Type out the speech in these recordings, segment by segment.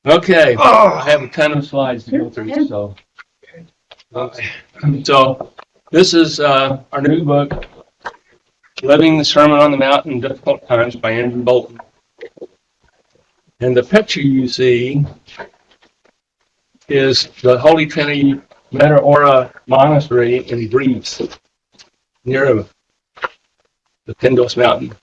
Okay, I have a ton of slides to go through, so. So this is our new book, Living the Sermon on the Mount in Difficult Times by Andrew Bolton. And the picture you see is the Holy Trinity Meta Ora Monastery in Greece, near the Pindos Mountain.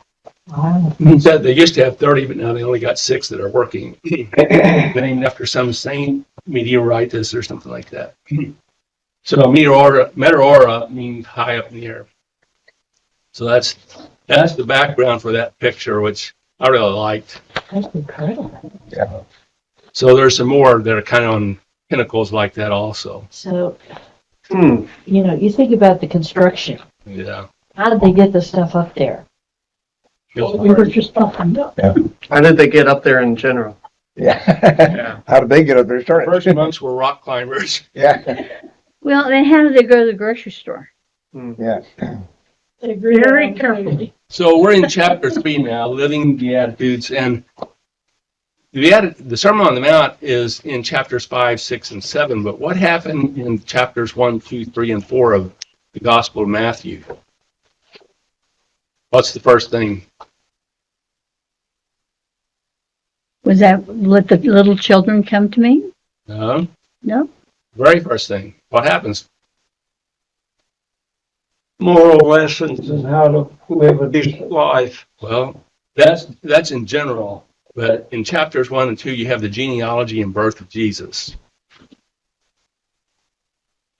He said they used to have 30, but now they only got 6 that are working. Named after some saint, meteoritis, or something like that. So Meta Ora means high up in the air. So that's the background for that picture, which I really liked. That's incredible. Yeah. So there's some more that are kind of on pinnacles like that also. So, you think about the construction. Yeah. How did they get the stuff up there? We were just talking about. Yeah. How did they get up there in general? Yeah. How did they get up there? The first months were rock climbers. Yeah. Well, then how did they go to the grocery store? Yeah. Very carefully. So we're in chapter 3 now, Living the Beatitudes, and the Sermon on the Mount is in chapters 5, 6, and 7, but what happened in chapters 1, 2, 3, and 4 of the Gospel of Matthew? What's the first thing? Was that let the little children come to me? No. No. Very first thing. What happens? Moral lessons and how to live a decent life. Well, that's in general, but in chapters 1 and 2, you have the genealogy and birth of Jesus.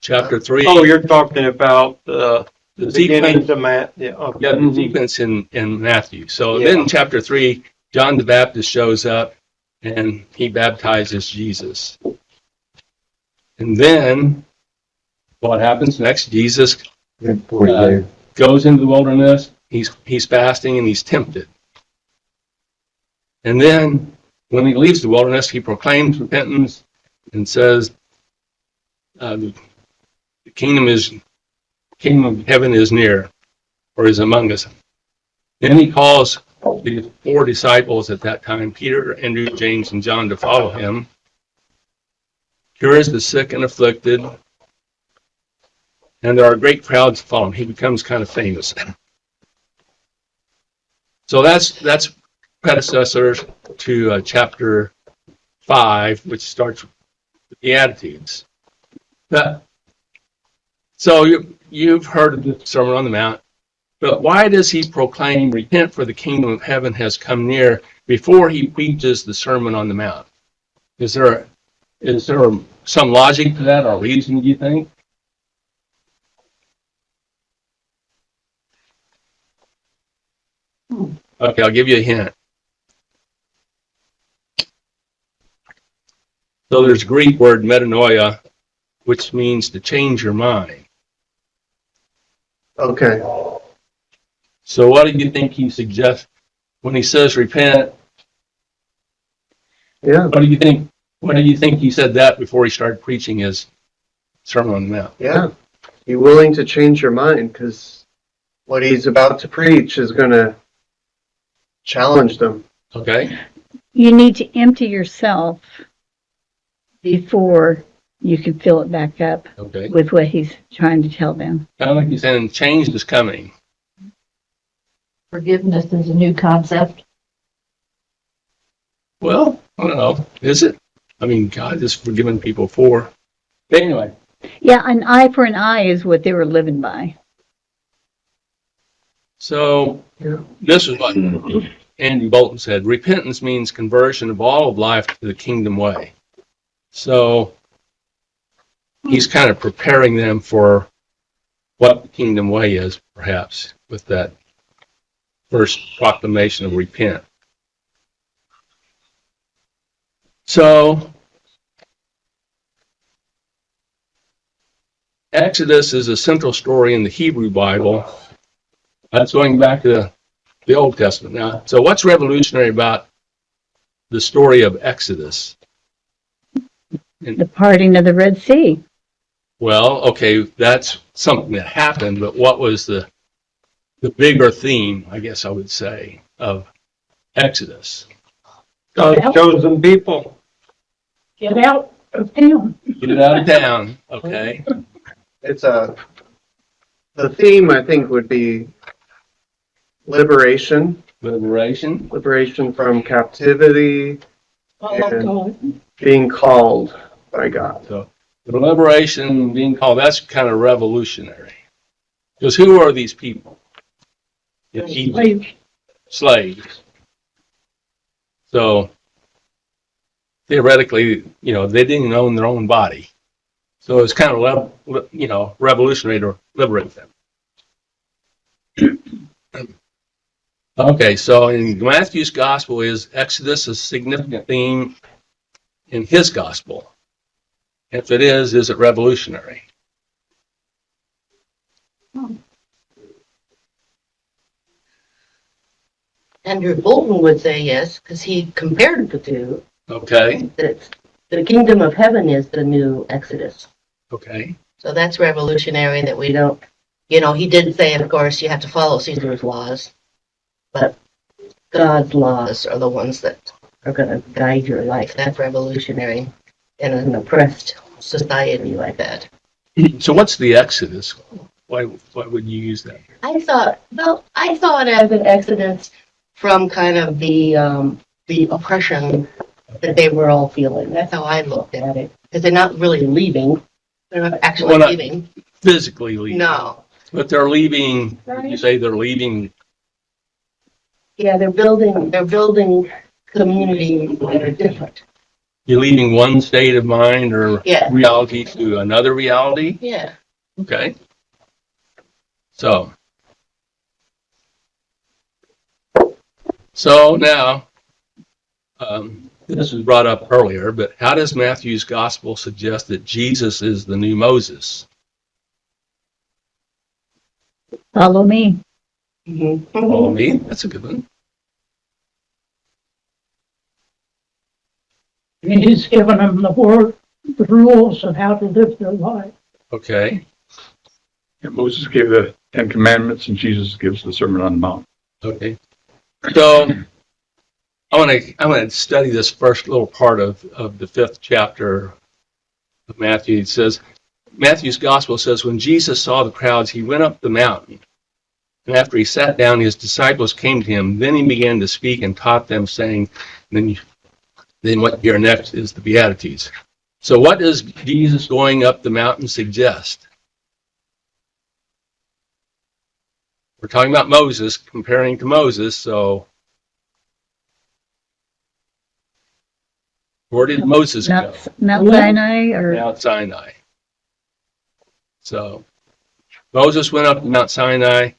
Chapter 3. Oh, you're talking about the the beginning sequence, of Matt. Yeah, okay. yeah, the sequence in Matthew. So Yeah. then in chapter 3, John the Baptist shows up and he baptizes Jesus. And then what happens next? Jesus goes into the wilderness. He's fasting and he's tempted. And then when he leaves the wilderness, he proclaims repentance and says, the kingdom of heaven is near, or is among us. Then he calls the 4 disciples at that time, Peter, Andrew, James, and John, to follow him. Cures the sick and afflicted. And there are great crowds to follow him. He becomes kind of famous. So that's predecessors to chapter 5, which starts with the Beatitudes. So you've heard of the Sermon on the Mount, but why does he proclaim, repent for the kingdom of heaven has come near, before he preaches the Sermon on the Mount? Is there some logic to that, or reason, do you think? Okay, I'll give you a hint. So there's a Greek word, metanoia, which means to change your mind. Okay. So what do you think he suggests when he says repent? Yeah. What do you think he said that before he started preaching his Sermon on the Mount? Yeah. Be willing to change your mind, because what he's about to preach is going to challenge them. Okay. You need to empty yourself before you can fill it back up Okay. with what he's trying to tell them. Kind of like he's saying change is coming. Forgiveness is a new concept. Well, I don't know. Is it? I mean, God has forgiven people for. But anyway. Yeah, an eye for an eye is what they were living by. So this is what Andy Bolton said. Repentance means conversion of all of life to the kingdom way. So he's kind of preparing them for what the kingdom way is, perhaps, with that first proclamation of repent. So Exodus is a central story in the Hebrew Bible. That's going back to the Old Testament now. So what's revolutionary about the story of Exodus? The parting of the Red Sea. Well, okay, that's something that happened, but what was the bigger theme, I guess I would say, of Exodus? God's chosen people. Get out of town. Get it out of town, okay? It's the theme, I think, would be liberation, Liberation. liberation from captivity, Oh, God. being called by God. So the liberation being called, that's kind of revolutionary. Because who are these people? In Egypt, Slaves. slaves. So theoretically, they didn't own their own body. So it's kind of, revolutionary to liberate them. Okay, so in Matthew's gospel, is Exodus a significant theme in his gospel? If it is it revolutionary? Andrew Bolton would say yes, because he compared the two. Okay, That the kingdom of heaven is the new Exodus. okay. So that's revolutionary that we don't, he did say, of course, you have to follow Caesar's laws, but God's laws are the ones that are going to guide your life. That's revolutionary in an oppressed society like that. So what's the Exodus? Why would you use that? I saw it as an exodus from kind of the oppression that they were all feeling. That's how I looked at it. Because they're not really leaving. They're not actually leaving. Physically leaving. No. But they're leaving, would you say they're leaving? Yeah, they're building communities that are different. You're leaving one state of mind or Yeah. reality to another reality? Yeah. Okay. So now, this was brought up earlier, but how does Matthew's gospel suggest that Jesus is the new Moses? Follow me. Mm-hmm. Follow me? That's a good one. He's given them the rules of how to live their life. Okay. And Moses gave the Ten Commandments, and Jesus gives the Sermon on the Mount. Okay. So I want to study this first little part of the 5th chapter of Matthew. It says, Matthew's gospel says, when Jesus saw the crowds, he went up the mountain. And after he sat down, his disciples came to him. Then he began to speak and taught them, saying, then what you hear next is the Beatitudes. So what does Jesus going up the mountain suggest? We're talking about Moses, comparing to Moses, so where did Moses go? Mount Sinai or Mount Sinai. So Moses went up to Mount Sinai.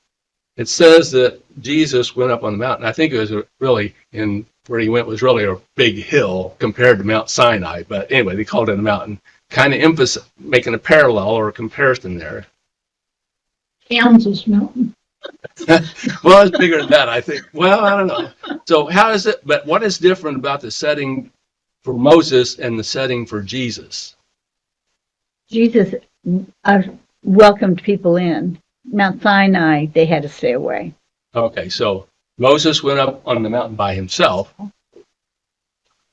It says that Jesus went up on the mountain. I think it was really where he went was really a big hill compared to Mount Sinai. But anyway, they called it a mountain, kind of making a parallel or a comparison there. Kansas Mountain. Well, it's bigger than that, I think. Well, I don't know. So but what is different about the setting for Moses and the setting for Jesus? Jesus welcomed people in. Mount Sinai, they had to stay away. Okay, so Moses went up on the mountain by himself,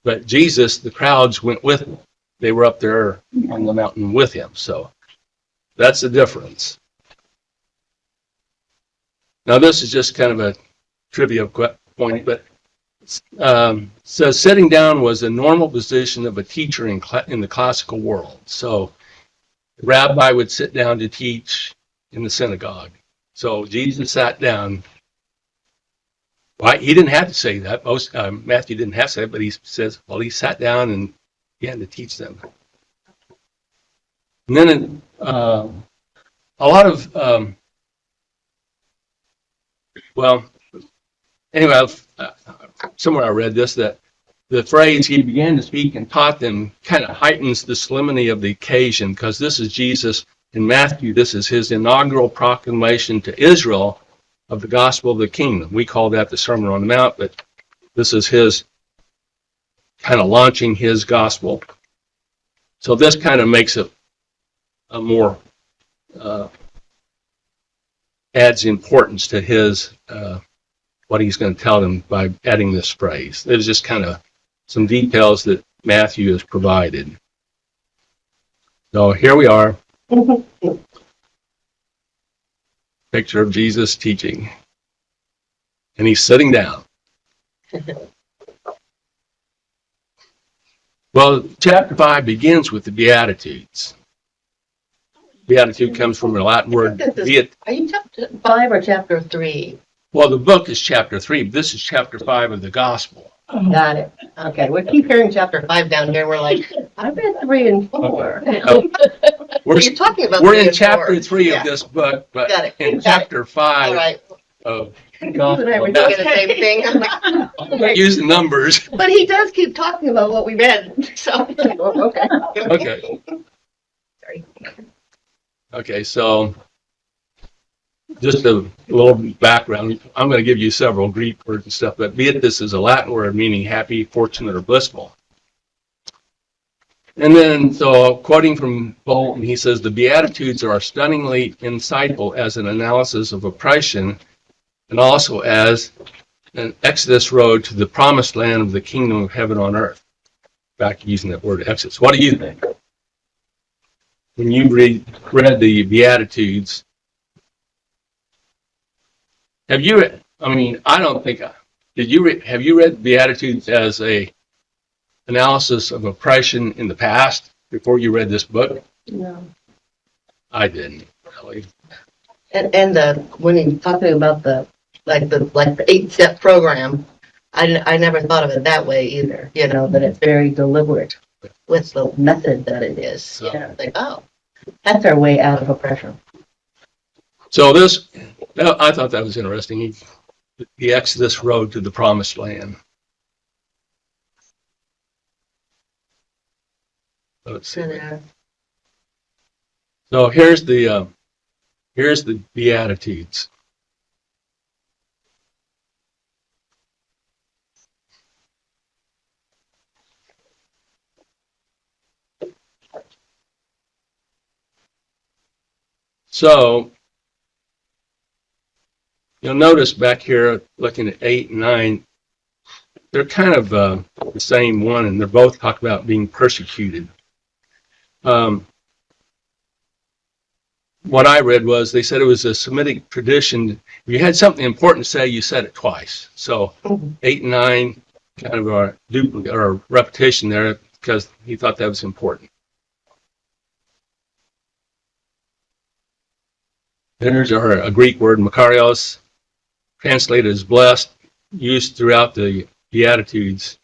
but Jesus, the crowds went with him. They were up there on the mountain with him, so that's the difference. Now, this is just kind of a trivia point, but says sitting down was a normal position of a teacher in the classical world. So the rabbi would sit down to teach in the synagogue. So Jesus sat down. Well, he didn't have to say that. Matthew didn't have to say it, but he says, well, he sat down and began to teach them. And then a lot of, anyway, somewhere I read this, that the phrase he began to speak and taught them kind of heightens the solemnity of the occasion, because this is Jesus in Matthew. This is his inaugural proclamation to Israel of the gospel of the kingdom. We call that the Sermon on the Mount, but this is his kind of launching his gospel. So this kind of makes it a more, adds importance to his, what he's going to tell them by adding this phrase. There's just kind of some details that Matthew has provided. So here we are. Picture of Jesus teaching. And he's sitting down. Well, chapter 5 begins with the Beatitudes. Beatitude comes from the Latin word beat. Are you chapter 5 or chapter 3? Well, the book is chapter 3, but this is chapter 5 of the Gospel. Got it. Okay, we keep hearing chapter 5 down here. We're like, I read 3 and 4. We're, You're talking about we're 3 in and chapter 4. 3 Yeah. of this book, but Got it. in Got chapter it. 5 All right. of the You and I were Gospel, doing the same thing. I'm like, I'm not using numbers. but he does keep talking about what we read. So, okay. Okay. Sorry. Okay, so just a little background. I'm going to give you several Greek words and stuff, but beatus is a Latin word meaning happy, fortunate, or blissful. And then, so quoting from Bolton, he says, the Beatitudes are stunningly insightful as an analysis of oppression and also as an exodus road to the promised land of the kingdom of heaven on earth. Back to using that word exodus. What do you think? When you read the Beatitudes, have you, I mean, I don't think, have you read the Beatitudes as a analysis of oppression in the past before you read this book? No. I didn't, really. And when you're talking about the 8-step program, I never thought of it that way either. You know, that it's very deliberate with the method that it is. So, You know, like, oh, that's our way out of oppression. so I thought that was interesting. The Exodus road to the promised land. Let's see. So here's the Beatitudes. So you'll notice back here, looking at 8 and 9, they're kind of the same one, and they're both talking about being persecuted. What I read was they said it was a Semitic tradition. If you had something important to say, you said it twice. So 8 and 9 kind of are duplicate or repetition there because he thought that was important. There's a Greek word, makarios, translated as blessed, used throughout the Beatitudes.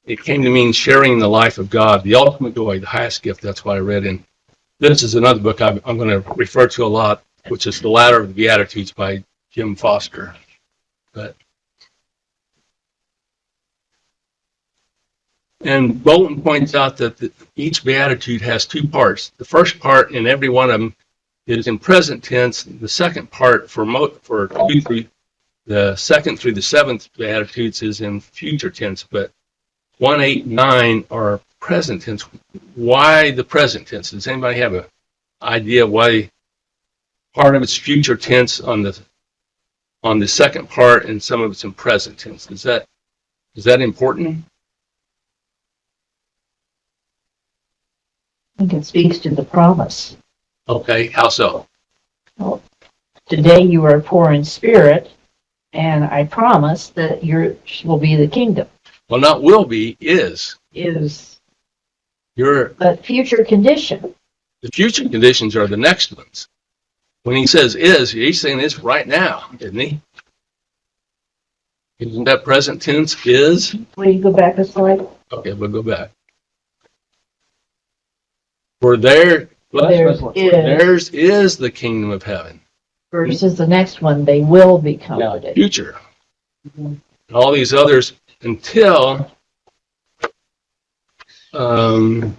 It came to mean sharing the life of God, the ultimate joy, the highest gift. That's what I read in. This is another book I'm going to refer to a lot, which is The Ladder of the Beatitudes by Jim Foster. And Bolton points out that each Beatitude has 2 parts. The first part in every one of them is in present tense. The second part for the second through the 7th Beatitudes is in future tense, but 1, 8, 9 are present tense. Why the present tense? Does anybody have an idea why part of it's future tense on the second part and some of it's in present tense? Is that important? I think it speaks to the promise. Okay, how so? Well, today you are poor in spirit, and I promise that yours will be the kingdom. Well, not will be, is. Is Your a future condition. The future conditions are the next ones. When he says is, he's saying this right now, isn't he? Isn't that present tense is? Will you go back a slide? Okay, we'll go back. For theirs is the kingdom of heaven. Versus the next one, they will be comforted. Future. And all these others until when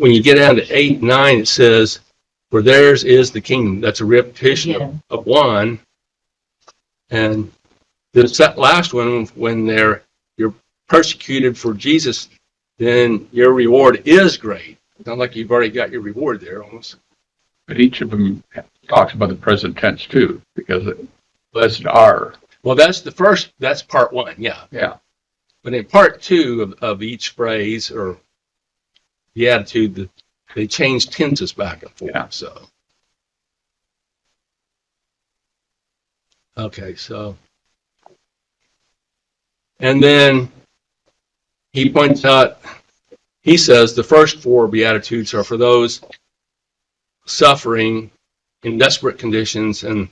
you get down to 8, 9, it says, for theirs is the kingdom. That's a repetition of one. And this last one, when you're persecuted for Jesus, then your reward is great. It's not like you've already got your reward there almost. But each of them talks about the present tense too, because blessed are. Well, that's part one, yeah. Yeah. But in part two of each phrase or the attitude, they change tenses back and forth. Yeah. So, okay, so, and then he points out, he says the first four Beatitudes are for those suffering in desperate conditions, and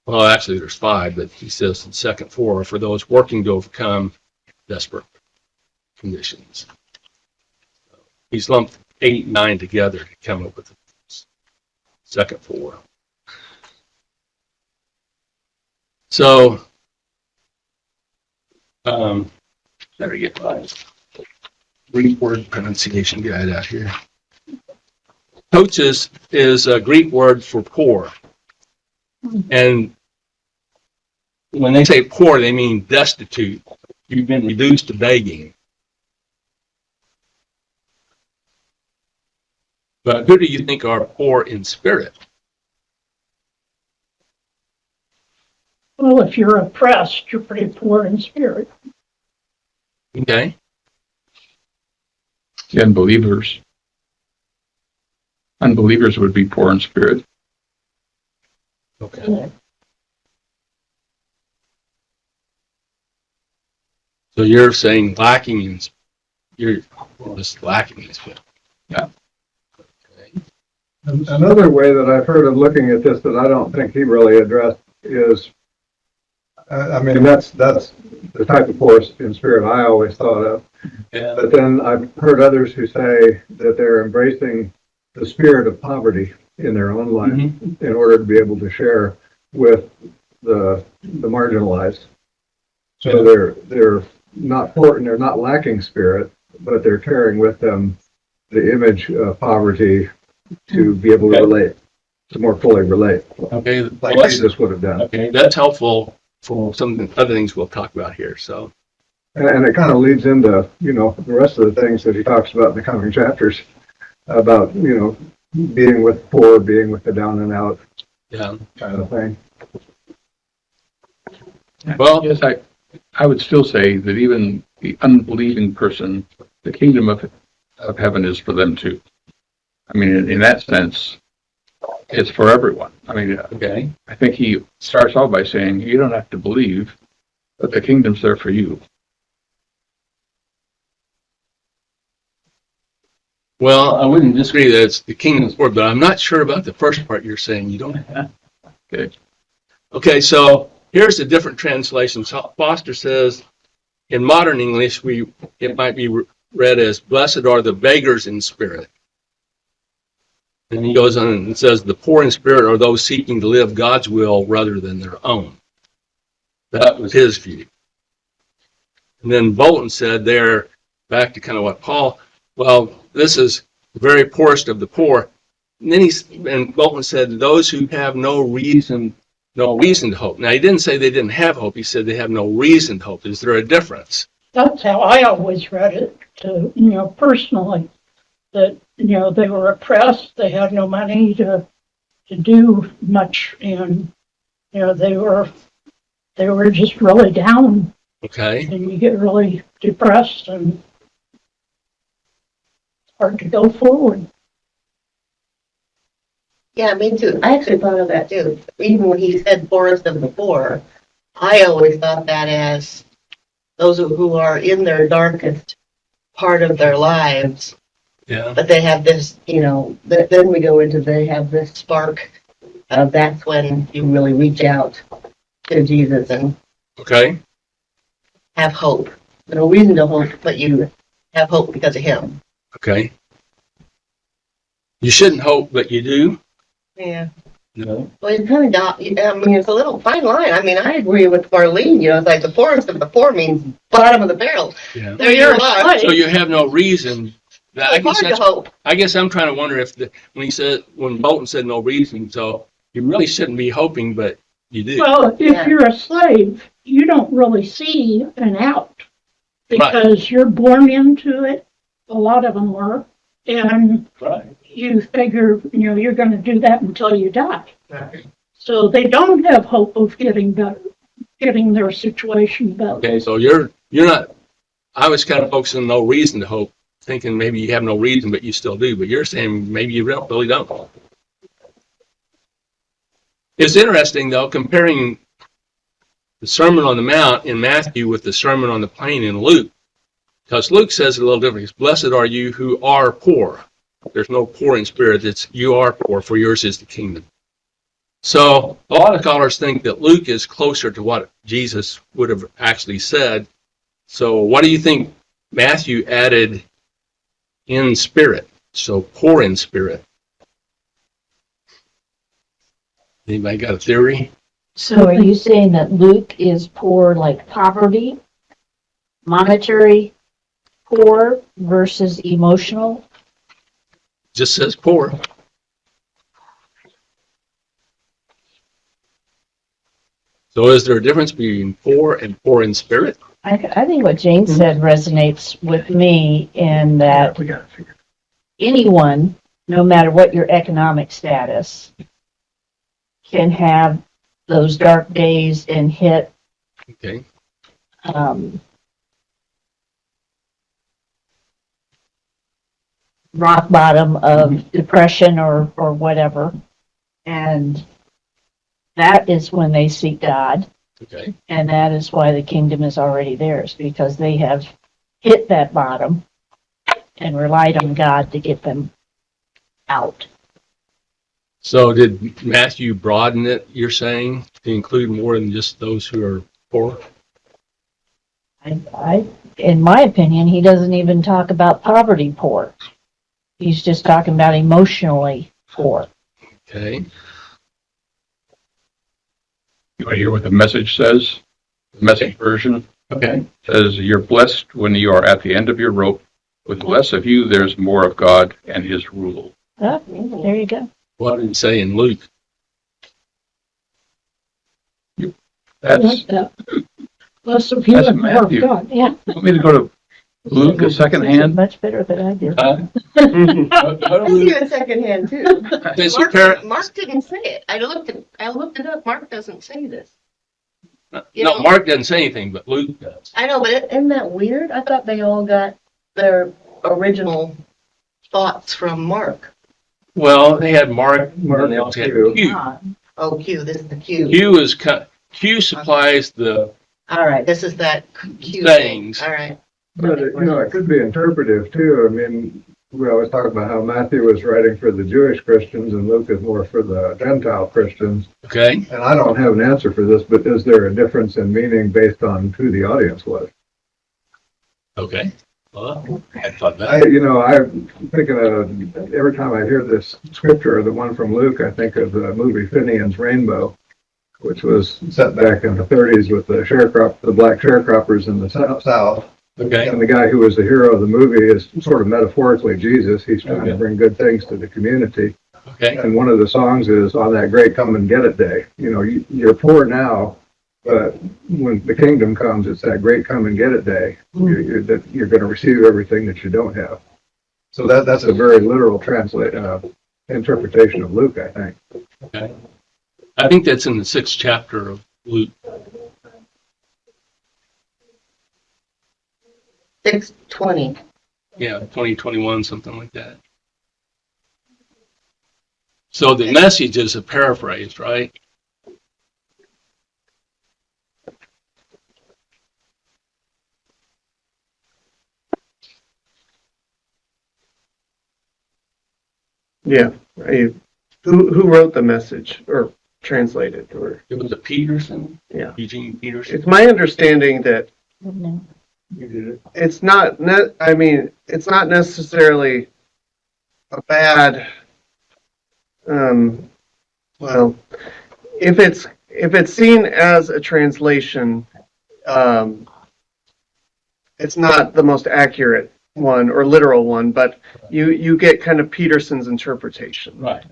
well, actually there's five, but he says the second four are for those working to overcome desperate conditions. He's lumped 8 and 9 together to come up with the second four. So, better get my Greek word pronunciation guide out here. Coaches is a Greek word for poor. And when they say poor, they mean destitute. You've been reduced to begging. But who do you think are poor in spirit? Well, if you're oppressed, you're pretty poor in spirit. Okay. The unbelievers. Unbelievers would be poor in spirit. Okay. So you're saying lacking in, you're just lacking in spirit. Yeah. Okay. Another way that I've heard of looking at this that I don't think he really addressed is, I mean, that's the type of poor in spirit I always thought of. Yeah. But then I've heard others who say that they're embracing the spirit of poverty in their own life in order to be able to share with the marginalized. So they're not poor and they're not lacking spirit, but they're carrying with them the image of poverty to be able to relate, to more fully relate, Okay. like Well, Jesus would have done. okay. That's helpful for some of the other things we'll talk about here. So, And it kind of leads into, the rest of the things that he talks about in the coming chapters about, being with the poor, being with the down and out yeah. kind of thing. Well, Yes, I would still say that even the unbelieving person, the kingdom of heaven is for them too. I mean, in that sense, it's for everyone. I mean, okay. I think he starts off by saying, you don't have to believe, but the kingdom's there for you. Well, I wouldn't disagree that it's the kingdom's word, but I'm not sure about the first part you're saying. You don't. Okay. Okay, so here's a different translation. So Foster says, in modern English, it might be read as, blessed are the beggars in spirit. And he goes on and says, the poor in spirit are those seeking to live God's will rather than their own. That was his view. And then Bolton said there, back to kind of what Paul, well, this is the very poorest of the poor. And then Bolton said, those who have no reason to hope. Now, he didn't say they didn't have hope. He said they have no reason to hope. Is there a difference? That's how I always read it, personally, that, they were oppressed, they had no money to do much, and, they were just really down, Okay. and you get really depressed, and it's hard to go forward. Yeah, me too. I actually thought of that too. Even when he said poorest of the poor, I always thought that as those who are in their darkest part of their lives, Yeah. but they have this, then we go into they have this spark. That's when you really reach out to Jesus and Okay. have hope. No reason to hope, but you have hope because of him. Okay. You shouldn't hope, but you do. Yeah. No. Well, it's kind of, it's a little fine line. I mean, I agree with Marlene. It's like the poorest of the poor means bottom of the barrel. Yeah. There you are. So you have no reason. It's hard to hope. I guess I'm trying to wonder if when Bolton said no reason, so you really shouldn't be hoping, but you do. Well, if you're a slave, you don't really see an out because you're born into it. A lot of them were. And Right. you figure, you're going to do that until you die. So they don't have hope of getting better. getting their situation better. Okay, so you're not, I was kind of focusing on no reason to hope, thinking maybe you have no reason, but you still do. But you're saying maybe you really don't. It's interesting, though, comparing the Sermon on the Mount in Matthew with the Sermon on the Plain in Luke. Because Luke says it a little differently. Blessed are you who are poor. There's no poor in spirit. It's you are poor, for yours is the kingdom. So a lot of scholars think that Luke is closer to what Jesus would have actually said. So what do you think Matthew added in spirit? So poor in spirit. Anybody got a theory? So are you saying that Luke is poor like poverty, monetary poor versus emotional? Just says poor. So is there a difference between poor and poor in spirit? I think what Jane said resonates with me in that anyone, no matter what your economic status, can have those dark days and hit Okay. Rock bottom of depression or whatever. And that is when they seek God. Okay. And that is why the kingdom is already theirs, because they have hit that bottom and relied on God to get them out. So did Matthew broaden it, you're saying, to include more than just those who are poor? In my opinion, he doesn't even talk about poverty poor. He's just talking about emotionally poor. Okay. You want to hear what the Message says? The Message version Okay. says, "You're blessed when you are at the end of your rope. With less of you, there's more of God and His rule." Oh, there you go. What did it say in Luke? That's, Less of you That's and more of Matthew. God. Yeah. want me to go to Luke a second hand? Much better than I did. That's even secondhand too. Does it pair- Mark didn't say it. I looked it up. Mark doesn't say this. You No, know- Mark doesn't say anything, but Luke does. I know, but isn't that weird? I thought they all got their original thoughts from Mark. Well, they had Mark, and they also had Q. Oh, Q. This is the Q. Q supplies the All right. This is that Q Things. thing. All right. But, it could be interpretive too. I mean, we always talk about how Matthew was writing for the Jewish Christians and Luke is more for the Gentile Christians. okay. And I don't have an answer for this, but is there a difference in meaning based on who the audience was? Okay. Well, I thought that. I'm thinking of, every time I hear this scripture, the one from Luke, I think of the movie Finian's Rainbow, which was set back in the 30s with the black sharecroppers in the South. Okay. And the guy who was the hero of the movie is sort of metaphorically Jesus. He's trying to bring good things to the community. Okay. And one of the songs is "On That Great Come and Get It Day." You're poor now, but when the kingdom comes, it's that great come and get it day. You're going to receive everything that you don't have. So that's a very literal interpretation of Luke, I think. Okay. I think that's in the 6th chapter of Luke. 6:20. Yeah, 2021, something like that. So the Message is a paraphrase, right? Yeah. Who wrote the Message or translated? Or It was a Peterson. Yeah. Eugene Peterson. it's my understanding that No. You did it. it's not. It's not necessarily a bad. Well, if it's seen as a translation, it's not the most accurate one or literal one, but you get kind of Peterson's interpretation. Right.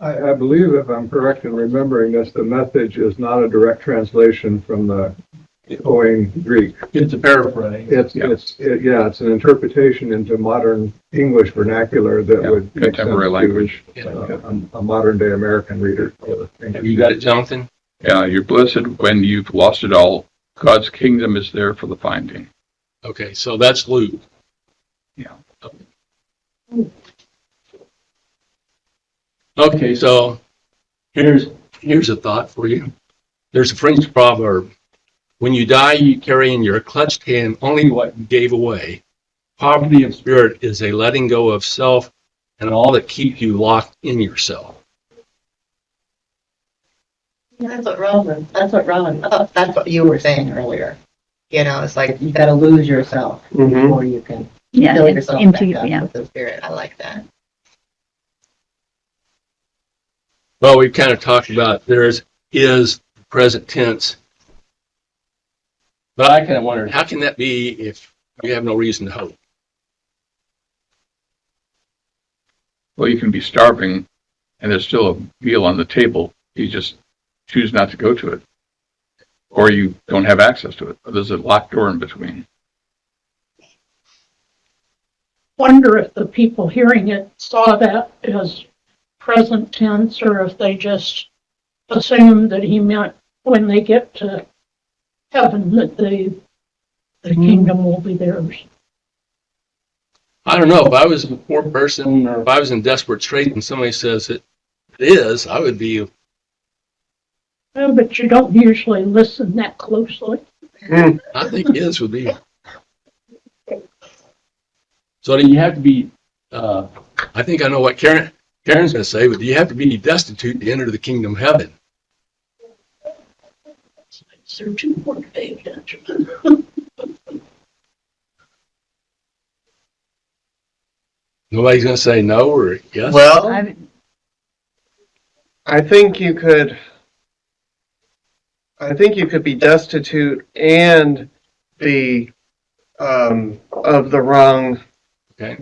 I believe, if I'm correct in remembering this, the Message is not a direct translation from the Koine Greek. It's a paraphrase. It's an interpretation into modern English vernacular that would make Contemporary sense language. to a modern day American reader. Have you got it, Jonathan? Yeah, you're blessed when you've lost it all. God's kingdom is there for the finding. Okay, so that's Luke. Yeah. Okay, so here's a thought for you. There's a French proverb. When you die, you carry in your clutched hand only what you gave away. Poverty of spirit is a letting go of self and all that keeps you locked in yourself. That's what Roman, that's what you were saying earlier. It's like you gotta lose yourself before you can Yeah, fill yourself into, back up yeah. with the spirit. I like that. Well, we've kind of talked about there's is present tense. But I kind of wondered, how can that be if you have no reason to hope? Well, you can be starving and there's still a meal on the table. You just choose not to go to it. Or you don't have access to it. There's a locked door in between. Wonder if the people hearing it saw that as present tense, or if they just assumed that he meant when they get to heaven that the kingdom will be theirs. I don't know. If I was a poor person or if I was in desperate strait and somebody says it is, I would be. Well, but you don't usually listen that closely. I think is would be. So do you have to be, I think I know what Karen's going to say, but do you have to be destitute to enter the kingdom of heaven? Searching for Dave Benjamin. Nobody's going to say no or yes? Well, I- I think you could be destitute and be of the wrong. Okay.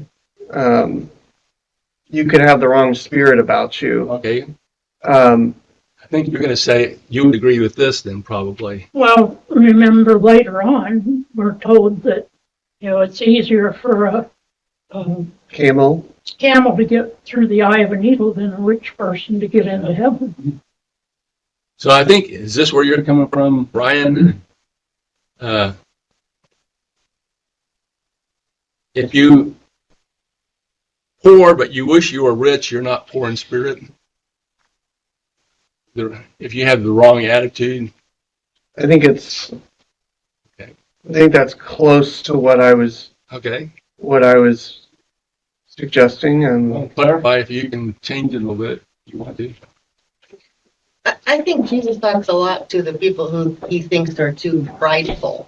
You could have the wrong spirit about you. Okay. Um, I think you're going to say you would agree with this then probably. Well, remember later on, we're told that, it's easier for a camel. camel to get through the eye of a needle than a rich person to get into heaven. So I think, is this where you're coming from, Brian? If you poor, but you wish you were rich, you're not poor in spirit. If you have the wrong attitude. I think it's. Okay. I think that's close to what I was. Okay. What I was suggesting, and I'll clarify if you can change it a little bit. If you want to. I think Jesus talks a lot to the people who he thinks are too prideful.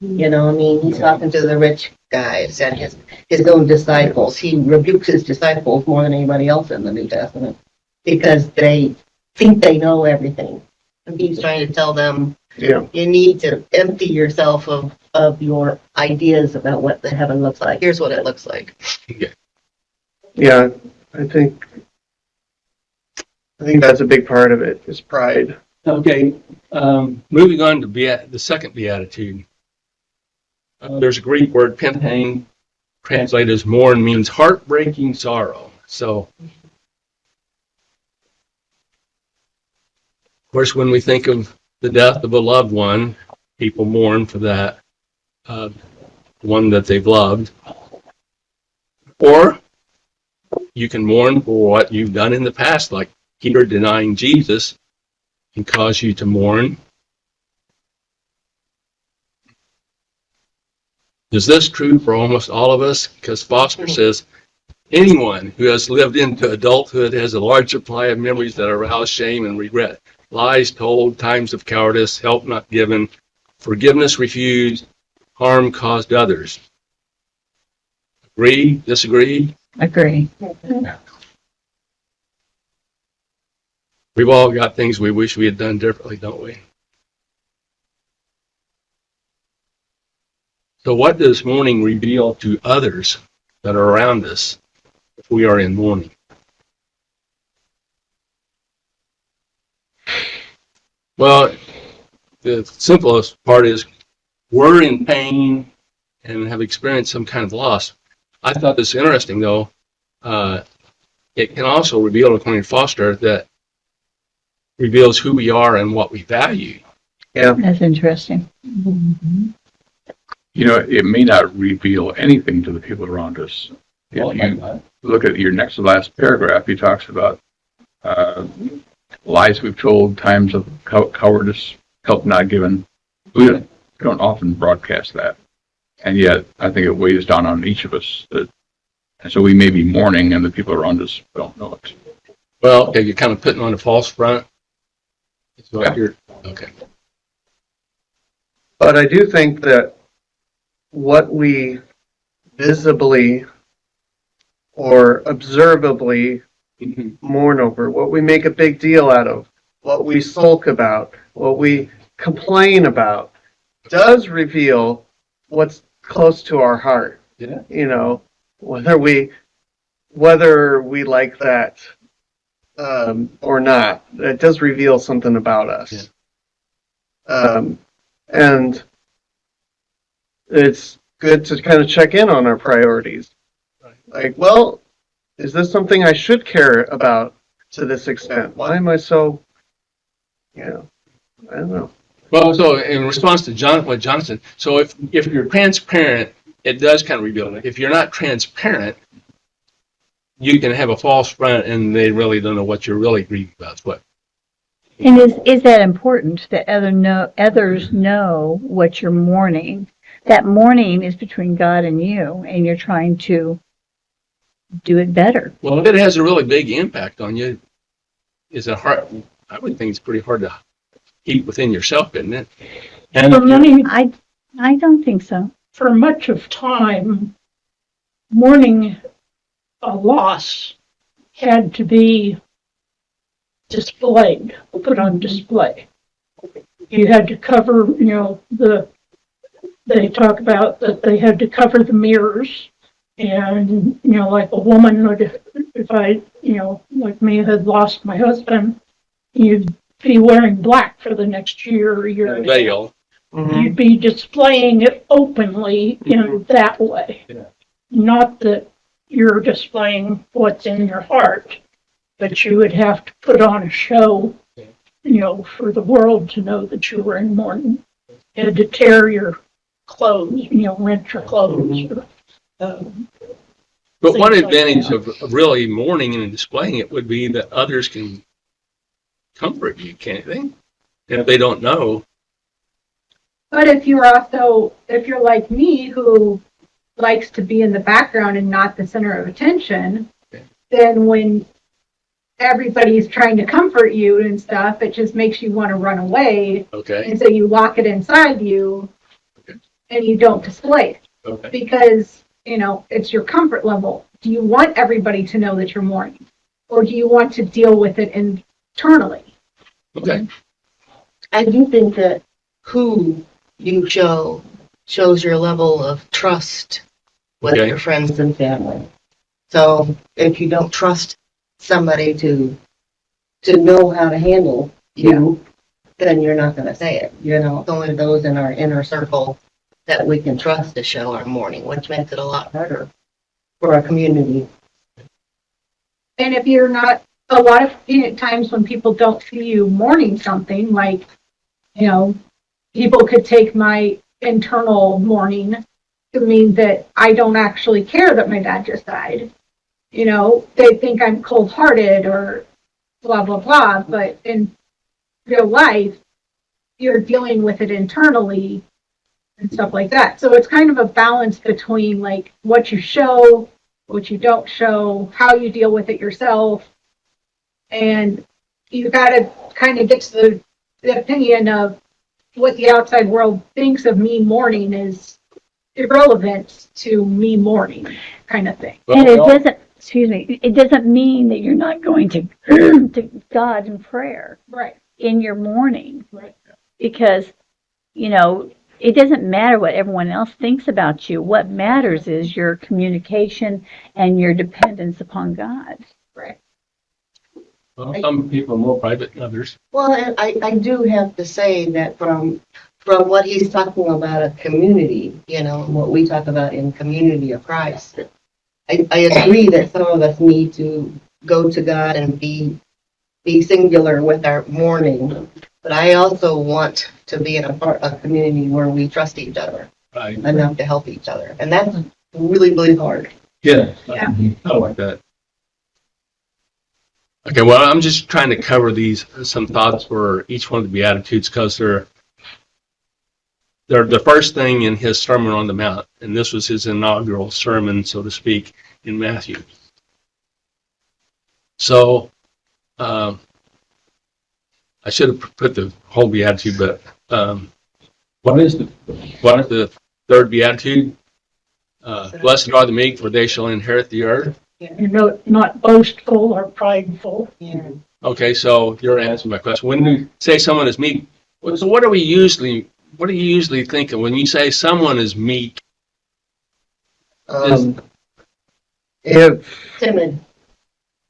He's talking to the rich guys and his own disciples. He rebukes his disciples more than anybody else in the New Testament because they think they know everything. And he's trying to tell them, you need to empty yourself of your ideas about what the heaven looks like. Here's what it looks like. yeah, I think that's a big part of it is pride. Okay. Moving on to the second beatitude. There's a Greek word, pentain, translated as mourn, means heartbreaking sorrow. So, of course, when we think of the death of a loved one, people mourn for that one that they've loved. Or you can mourn for what you've done in the past, like Peter denying Jesus can cause you to mourn. Is this true for almost all of us? Because Foster says, anyone who has lived into adulthood has a large supply of memories that arouse shame and regret. Lies told, times of cowardice, help not given, forgiveness refused, harm caused to others. Agree? Disagree? Agree. We've all got things we wish we had done differently, don't we? So what does mourning reveal to others that are around us if we are in mourning? Well, the simplest part is we're in pain and have experienced some kind of loss. I thought this interesting, though. It can also reveal, according to Foster, that reveals who we are and what we value. That's interesting. You know, it may not reveal anything to the people around us. Well, If it might you not. look at your next to last paragraph, he talks about lies we've told, times of cowardice, help not given. We don't often broadcast that. And yet, I think it weighs down on each of us. And so we may be mourning, and the people around us don't know it. Well, okay, you're kind of putting on a false front. It's what you're, okay. But I do think that what we visibly or observably mourn over, what we make a big deal out of, what we sulk about, what we complain about, does reveal what's close to our heart. Yeah. You know, whether we like that or not, it does reveal something about us. Yeah. And it's good to kind of check in on our priorities. Right. Like, well, is this something I should care about to this extent? Why am I so, I don't know. Well, so in response to what Jonathan, so if you're transparent, it does kind of reveal it. If you're not transparent, you can have a false front, and they really don't know what you're really grieving about. What? And is that important that others know what you're mourning? That mourning is between God and you, and you're trying to do it better. Well, if it has a really big impact on you, is it hard? I would think it's pretty hard to keep within yourself, isn't it? And For many, I don't think so. for much of time, mourning a loss had to be displayed, put on display. You had to cover, they talk about that they had to cover the mirrors, and, like a woman would, if I, like me, had lost my husband, you'd be wearing black for the next year or year. a veil. You'd be displaying it openly in that way. Yeah. Not that you're displaying what's in your heart, but you would have to put on a show, for the world to know that you were in mourning. You had to tear your clothes, rent your clothes. But one Things like advantage that. of really mourning and displaying it would be that others can comfort you, can't they? And if they don't know. But if you're like me, who likes to be in the background and not the center of attention, then when everybody's trying to comfort you and stuff, it just makes you want to run away. Okay. And so you lock it inside you, and you don't display it. Okay. Because, it's your comfort level. Do you want everybody to know that you're mourning? Or do you want to deal with it internally? Okay. I do think that who you shows your level of trust with your friends and family. So if you don't trust somebody to know how to handle you, then you're not going to say it. It's only those in our inner circle that we can trust to show our mourning, which makes it a lot harder for our community. And if you're not, a lot of times when people don't see you mourning something, like, people could take my internal mourning to mean that I don't actually care that my dad just died. They think I'm cold-hearted or blah, blah, blah. But in real life, you're dealing with it internally and stuff like that. So it's kind of a balance between, like, what you show, what you don't show, how you deal with it yourself. And you got to kind of get to the opinion of what the outside world thinks of me mourning is irrelevant to me mourning, kind of thing. And it doesn't mean that you're not going to to God in prayer. Right. In your mourning. Right. Because, it doesn't matter what everyone else thinks about you. What matters is your communication and your dependence upon God. Right. Well, some people are more private than others. Well, and I do have to say that from what he's talking about a community, what we talk about in community of Christ, I agree that some of us need to go to God and be be singular with our mourning, but I also want to be in a community where we trust each other Right. enough to help each other. And that's really, really hard. Yeah. Yeah. I like that. Okay, well, I'm just trying to cover some thoughts for each one of the Beatitudes because they're the first thing in his Sermon on the Mount, and this was his inaugural sermon, so to speak, in Matthew. So, I should have put the whole Beatitude, but what is the third Beatitude? Blessed are the meek, for they shall inherit the earth. You're not boastful or prideful. Yeah. Okay, so you're answering my question. When you say someone is meek, so what do you usually think of when you say someone is meek? If Timid.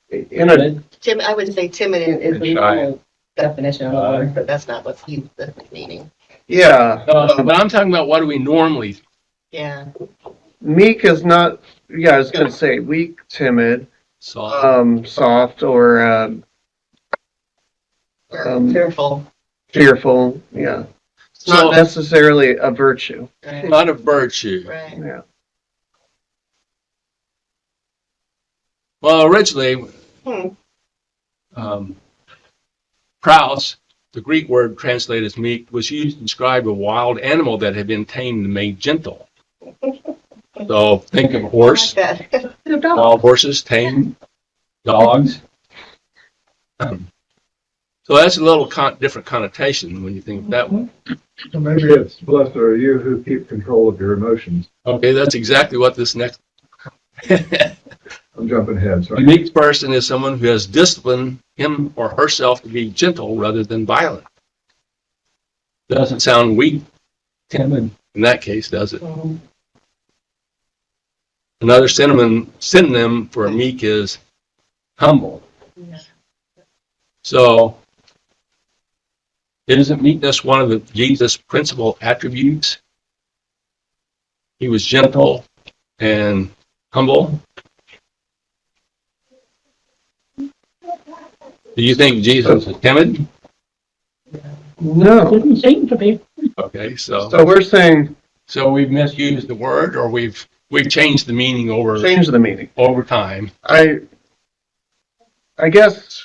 in a I would say timid is the Shy. normal definition of the word, but that's not what's used the meaning. yeah, But I'm talking about what do we normally? Yeah. meek is not. Yeah, I was gonna say weak, timid, So soft, or Fearful. fearful. Yeah, it's So- not necessarily a virtue. Right. not a virtue. Right. Yeah. Well, originally, praus, the Greek word translated as meek, was used to describe a wild animal that had been tamed and made gentle. So think of a horse, I like that. wild horses, tamed dogs. So that's a little different connotation when you think that way. So maybe it's blessed are you who keep control of your emotions. Okay, that's exactly what this next. I'm jumping ahead, A sorry. meek person is someone who has disciplined him or herself to be gentle rather than violent. Doesn't sound weak, timid in that case, does it? Another synonym for meek is humble. Yeah. So, isn't meekness one of Jesus' principal attributes? He was gentle and humble. Do you think Jesus is timid? No. Didn't seem to be. Okay, so So we're saying we've misused the word, or we've changed the meaning change the meaning. over time. I guess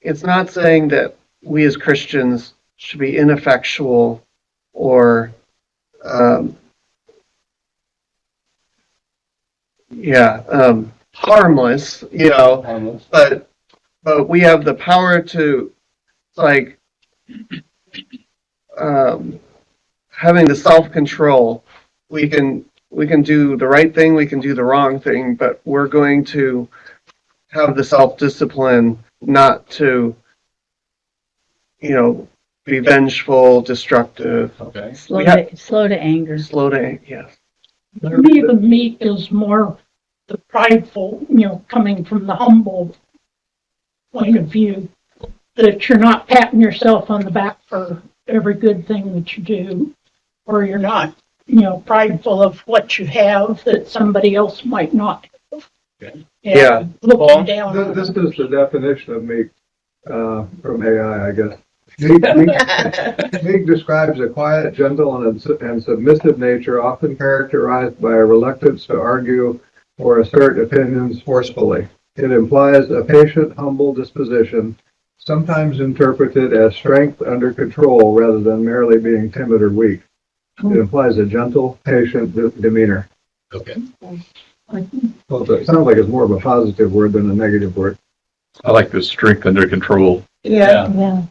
it's not saying that we as Christians should be ineffectual or harmless, but we have the power to, like, having the self-control. We can do the right thing, we can do the wrong thing, but we're going to have the self-discipline not to, be vengeful, destructive, Okay. Slow to anger. slow to, yes. To me, the meek is more the prideful, coming from the humble point of view, that you're not patting yourself on the back for every good thing that you do, or you're not, prideful of what you have that somebody else might not have. Okay. Yeah. Looking down on This is the definition of meek from AI, I guess. Meek describes a quiet, gentle, and submissive nature, often characterized by a reluctance to argue or assert opinions forcefully. It implies a patient, humble disposition, sometimes interpreted as strength under control rather than merely being timid or weak. It implies a gentle, patient demeanor. Okay. So it sounds like it's more of a positive word than a negative word. I like the strength under control. Yeah. Yeah.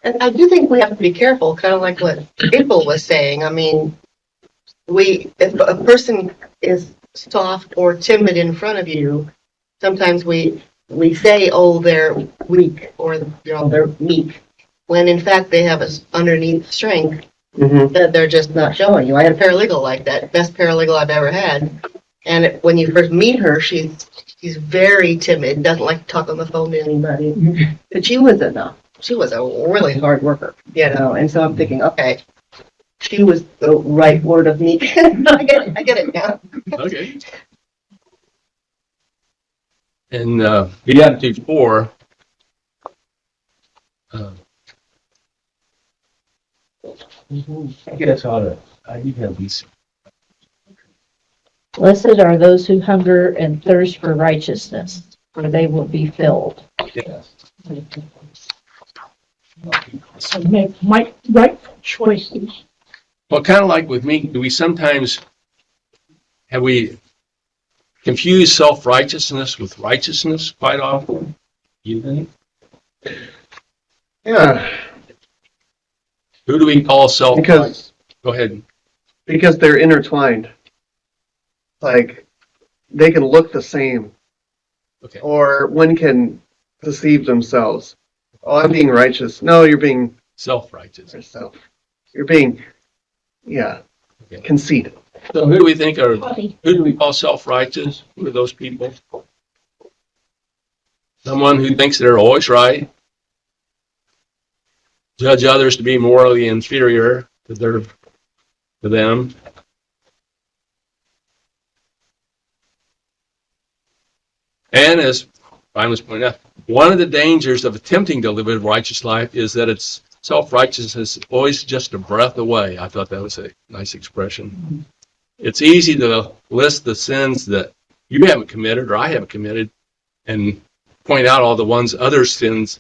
And I do think we have to be careful, kind of like what April was saying. I mean, if a person is soft or timid in front of you, sometimes we say, oh, they're weak or, they're meek, when in fact they have an underneath strength that they're just not showing you. I had a paralegal like that, best paralegal I've ever had. And when you first meet her, she's very timid, doesn't like to talk on the phone to anybody. But she was a really hard worker, and so I'm thinking, okay, she was the right word of meek. I get it now. Okay. And Beatitude 4 I guess I do have these. Blessed are those who hunger and thirst for righteousness, for they will be filled. Yes. So make rightful choices. Well, kind of like with me, do we sometimes have we confused self-righteousness with righteousness quite often? You think? Yeah, Who do we call self? because Go ahead. because they're intertwined. Like they can look the same, Okay. or one can deceive themselves. Oh, I'm being righteous. No, you're being Self-righteous. yourself. You're being, yeah, Okay. conceited. So who do we think are? Buddy. Who do we call self-righteous? Who are those people? Someone who thinks they're always right, judge others to be morally inferior to them. And as Brian was pointing out, one of the dangers of attempting to live a righteous life is that it's self-righteousness is always just a breath away. I thought that was a nice expression. It's easy to list the sins that you haven't committed or I haven't committed and point out all the ones other sins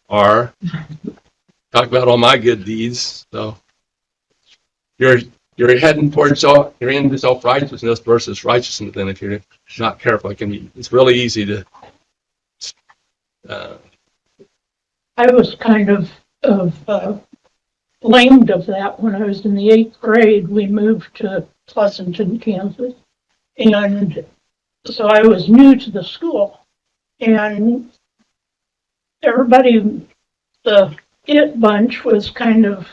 are. Talk about all my good deeds. So you're heading towards you're into self-righteousness versus righteousness. Then if you're not careful, it's really easy to. I was kind of blamed of that when I was in the 8th grade. We moved to Pleasanton, Kansas. And so I was new to the school. And everybody, the it bunch was kind of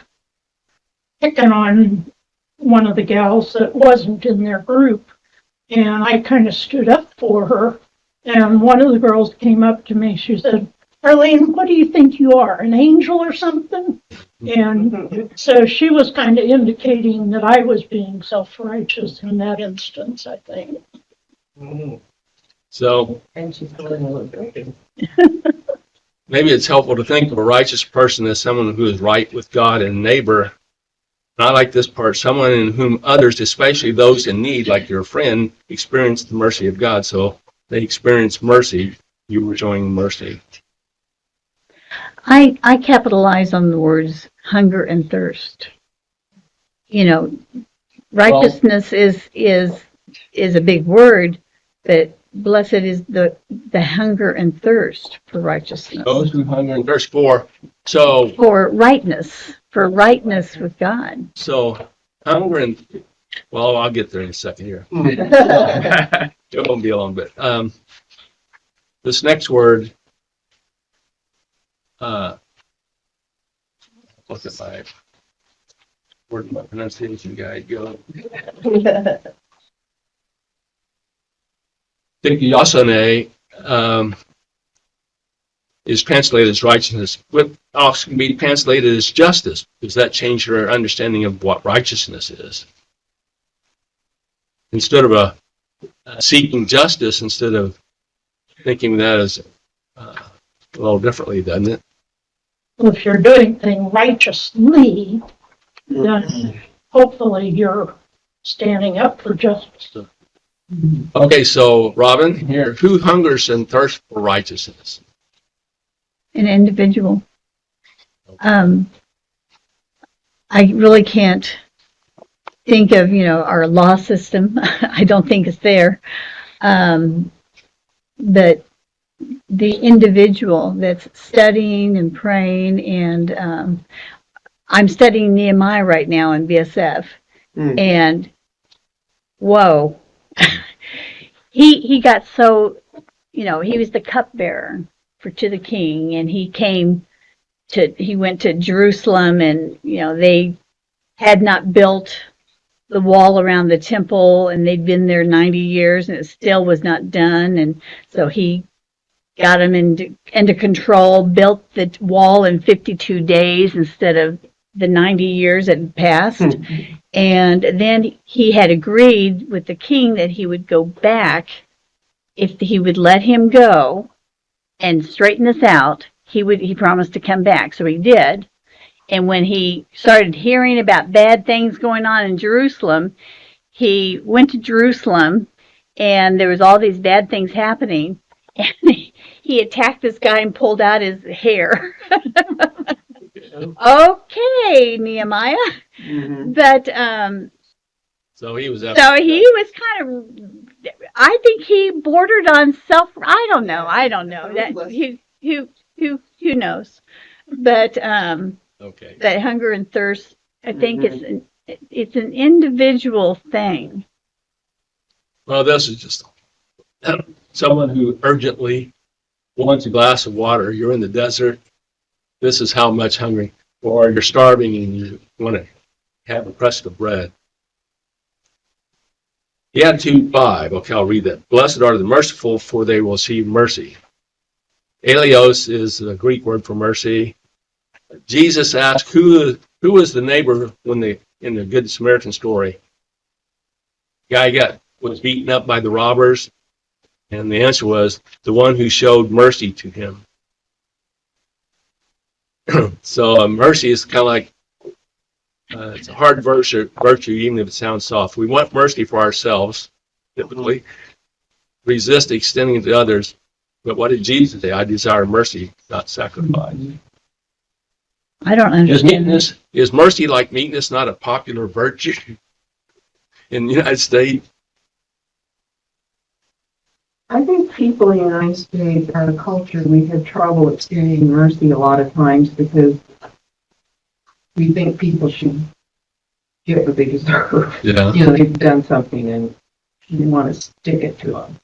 picking on one of the gals that wasn't in their group. And I kind of stood up for her. And one of the girls came up to me. She said, "Arlene, what do you think you are, an angel or something?" And so she was kind of indicating that I was being self-righteous in that instance, I think. So And she's going a little drinking. maybe it's helpful to think of a righteous person as someone who is right with God and neighbor. And I like this part, someone in whom others, especially those in need, like your friend, experience the mercy of God. So they experience mercy, you were showing mercy. I capitalize on the words hunger and thirst. You know, righteousness is a big word, but blessed is the hunger and thirst for righteousness. Those who hunger and thirst for. So For rightness with God. So hunger and, well, I'll get there in a second here. It won't be a long bit. This next word, look at my word, my pronunciation guide go. Dikaiosune is translated as righteousness. What also can be translated as justice. Does that change your understanding of what righteousness is? Instead of seeking justice, instead of thinking that as a little differently, doesn't it? Well, if you're doing things righteously, then hopefully you're standing up for justice. Okay, so Robin, here, who hungers and thirsts for righteousness? An individual. I really can't think of, our law system. I don't think it's there. But the individual that's studying and praying, and I'm studying Nehemiah right now in BSF, and whoa, he got so, he was the cupbearer to the king, and he went to Jerusalem, and they had not built the wall around the temple, and they'd been there 90 years, and it still was not done. And so he got them into control, built the wall in 52 days instead of the 90 years that had passed. And then he had agreed with the king that he would go back if he would let him go and straighten this out. he promised to come back. So he did. And when he started hearing about bad things going on in Jerusalem, he went to Jerusalem, and there was all these bad things happening, and he attacked this guy and pulled out his hair. Okay, Nehemiah. Mhm. But So he was so he was kind of, I think he bordered on I don't know. That who knows? But okay. that hunger and thirst, I think it's an individual thing. Well, this is just someone who urgently wants a glass of water. You're in the desert. This is how much hungry, or you're starving and you want to have a crust of bread. The attitude 5. Okay, I'll read that. Blessed are the merciful, for they will receive mercy. Eleos is the Greek word for mercy. Jesus asked, who was the neighbor in the Good Samaritan story? Guy was beaten up by the robbers, and the answer was the one who showed mercy to him. So mercy is kind of like it's a hard virtue, even if it sounds soft. We want mercy for ourselves, typically. Resist extending it to others. But what did Jesus say? I desire mercy, not sacrifice. I don't understand. Is mercy like meekness not a popular virtue in the United States? I think people in the United States, our culture, we have trouble extending mercy a lot of times because we think people should get what they deserve. Yeah. You know, they've done something and you want to stick it to them.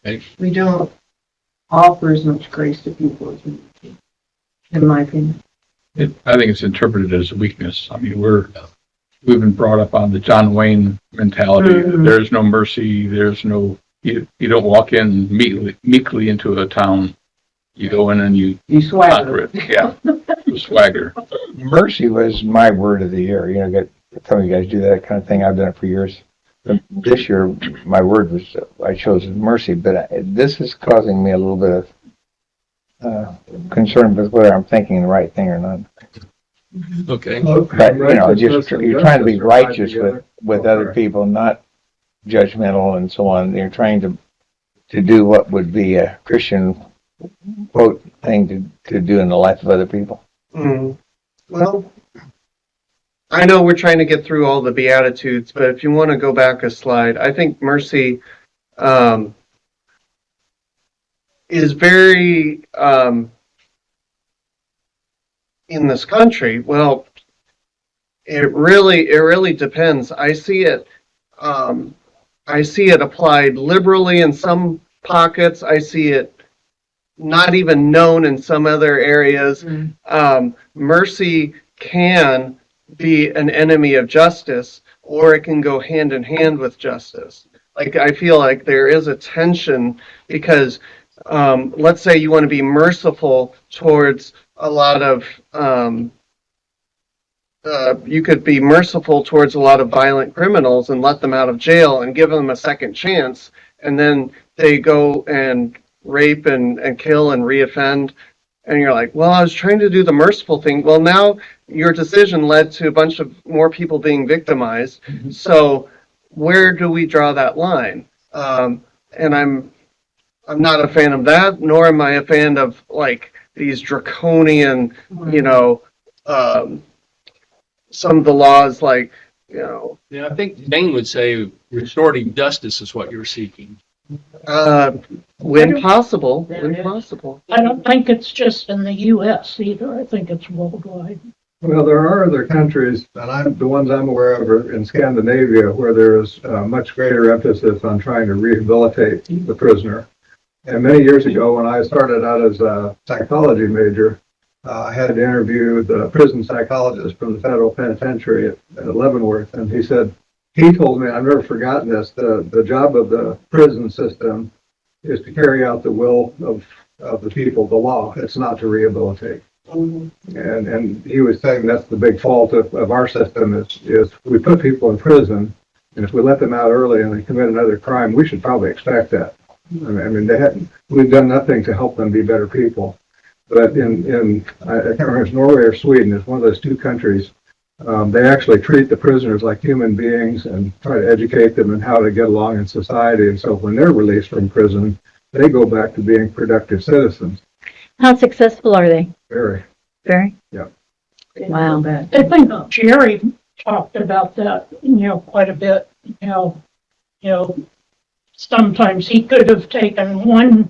Okay. We don't offer as much grace to people as we need to, in my opinion. I think it's interpreted as a weakness. I mean, we've been brought up on the John Wayne mentality. Mhm. There's no mercy. There's no, you don't walk in meekly into a town. You go in and you swagger it. Yeah. You swagger. Mercy was my word of the year. You know, some of you guys do that kind of thing. I've done it for years. But this year, my word was, I chose mercy, but this is causing me a little bit of concern with whether I'm thinking the right thing or not. Okay. But, you know, just you're trying to be righteous with other people, not judgmental and so on. You're trying to do what would be a Christian quote thing to do in the life of other people. Well, I know we're trying to get through all the Beatitudes, but if you want to go back a slide, I think mercy is very in this country. Well, it really depends. I see it applied liberally in some pockets. I see it not even known in some other areas. Mercy can be an enemy of justice, or it can go hand in hand with justice. Like, I feel like there is a tension because let's say you want to be merciful towards a lot of you could be merciful towards a lot of violent criminals and let them out of jail and give them a second chance, and then they go and rape and kill and reoffend, and you're like, well, I was trying to do the merciful thing. Well, now your decision led to a bunch of more people being victimized. So where do we draw that line? And I'm not a fan of that, nor am I a fan of like these draconian, you know, some of the laws, like, you know. Yeah, I think Dane would say restorative justice is what you're seeking. When possible, when possible. I don't think it's just in the U.S. either. I think it's worldwide. Well, there are other countries, and the ones I'm aware of are in Scandinavia, where there is much greater emphasis on trying to rehabilitate the prisoner. And many years ago, when I started out as a psychology major, I had to interview the prison psychologist from the federal penitentiary at Leavenworth, and he told me, I've never forgotten this, the job of the prison system is to carry out the will of the people, the law. It's not to rehabilitate. And he was saying that's the big fault of our system is we put people in prison, and if we let them out early and they commit another crime, we should probably expect that. I mean, we've done nothing to help them be better people. But I can't remember if it's Norway or Sweden, it's one of those two countries. They actually treat the prisoners like human beings and try to educate them in how to get along in society. And so when they're released from prison, they go back to being productive citizens. How successful are they? Very. Very? Yeah. Wow. I think Jerry talked about that, quite a bit. Sometimes he could have taken one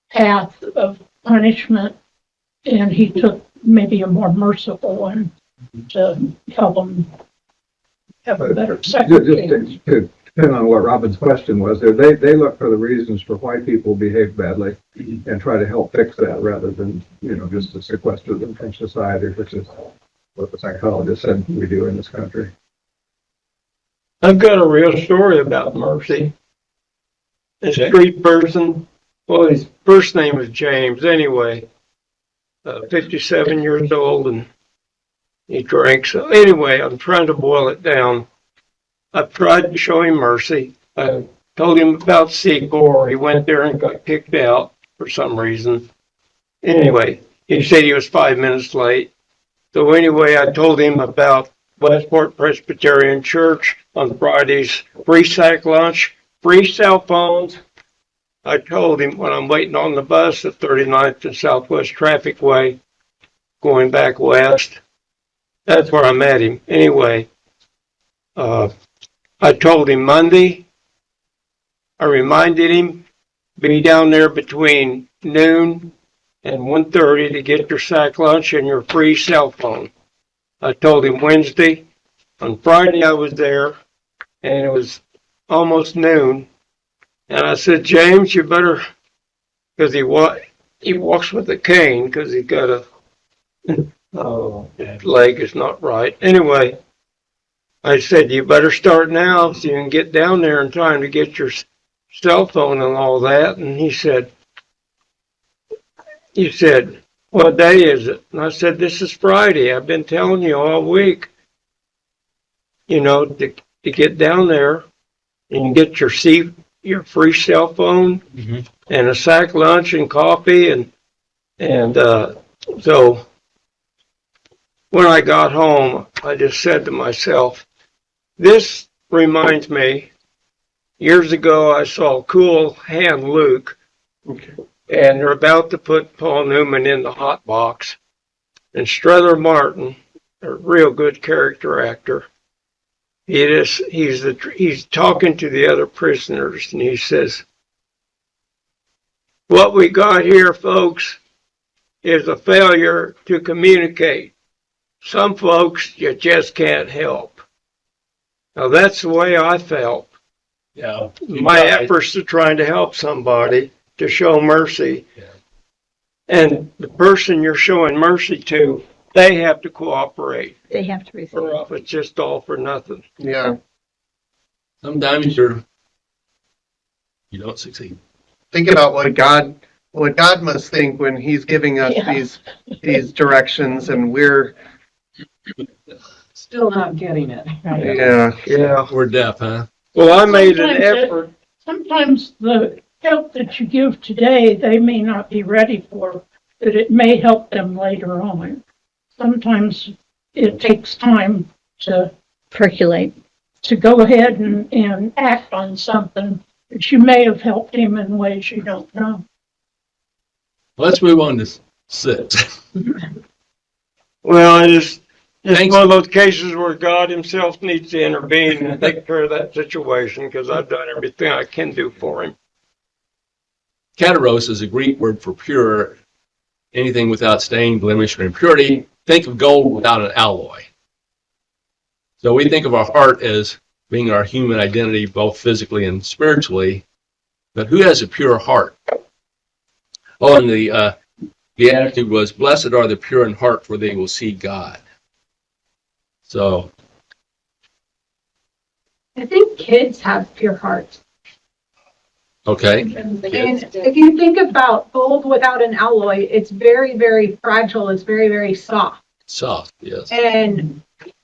path of punishment and he took maybe a more merciful one to help them have a better second chance. Just to depend on what Robin's question was, they look for the reasons for why people behave badly and try to help fix that rather than, just to sequester them from society, which is what the psychologist said we do in this country. I've got a real story about Mercy. A street person, well, his first name was James anyway, 57 years old, and he drank. So anyway, I'm trying to boil it down. I've tried to show him mercy. I told him about Secor. He went there and got kicked out for some reason. Anyway, he said he was 5 minutes late. So anyway, I told him about Westport Presbyterian Church on Fridays, free sack lunch, free cell phones. I told him when I'm waiting on the bus at 39th and Southwest Traffic Way, going back west, that's where I met him. Anyway, I told him Monday, I reminded him, be down there between noon and 1:30 to get your sack lunch and your free cell phone. I told him Wednesday. On Friday I was there, and it was almost noon. And I said, James, you better, because he walks with a cane because he got his leg is not right. Anyway, I said, you better start now so you can get down there in time to get your cell phone and all that. And he said, what day is it? And I said, this is Friday. I've been telling you all week, to get down there and get your free cell phone and a sack lunch and coffee. And so when I got home, I just said to myself, this reminds me, years ago I saw Cool Hand Luke, and they're about to put Paul Newman in the hot box. And Strother Martin, a real good character actor, he's talking to the other prisoners, and he says, what we got here, folks, is a failure to communicate. Some folks you just can't help. Now that's the way I felt. Yeah. My efforts to trying to help somebody, to show mercy. Yeah. And the person you're showing mercy to, they have to cooperate. They have to receive. Or else it's just all for nothing. Yeah. Sometimes you don't succeed. Think about what God must think when He's giving us these directions, and we're Still not getting it. Yeah. We're deaf, huh? Well, I made an effort. Sometimes the help that you give today, they may not be ready for, but it may help them later on. Sometimes it takes time to Percolate. to go ahead and act on something that you may have helped him in ways you don't know. Let's move on to 6. Well, it's one of those cases where God Himself needs to intervene and take care of that situation, because I've done everything I can do for Him. Kataros is a Greek word for pure, anything without stain, blemish, or impurity. Think of gold without an alloy. So we think of our heart as being our human identity, both physically and spiritually. But who has a pure heart? Oh, and the attitude was, blessed are the pure in heart, for they will see God. So I think kids have pure hearts. okay. And if you think about gold without an alloy, it's very, very fragile. It's very, very soft. Soft, yes. And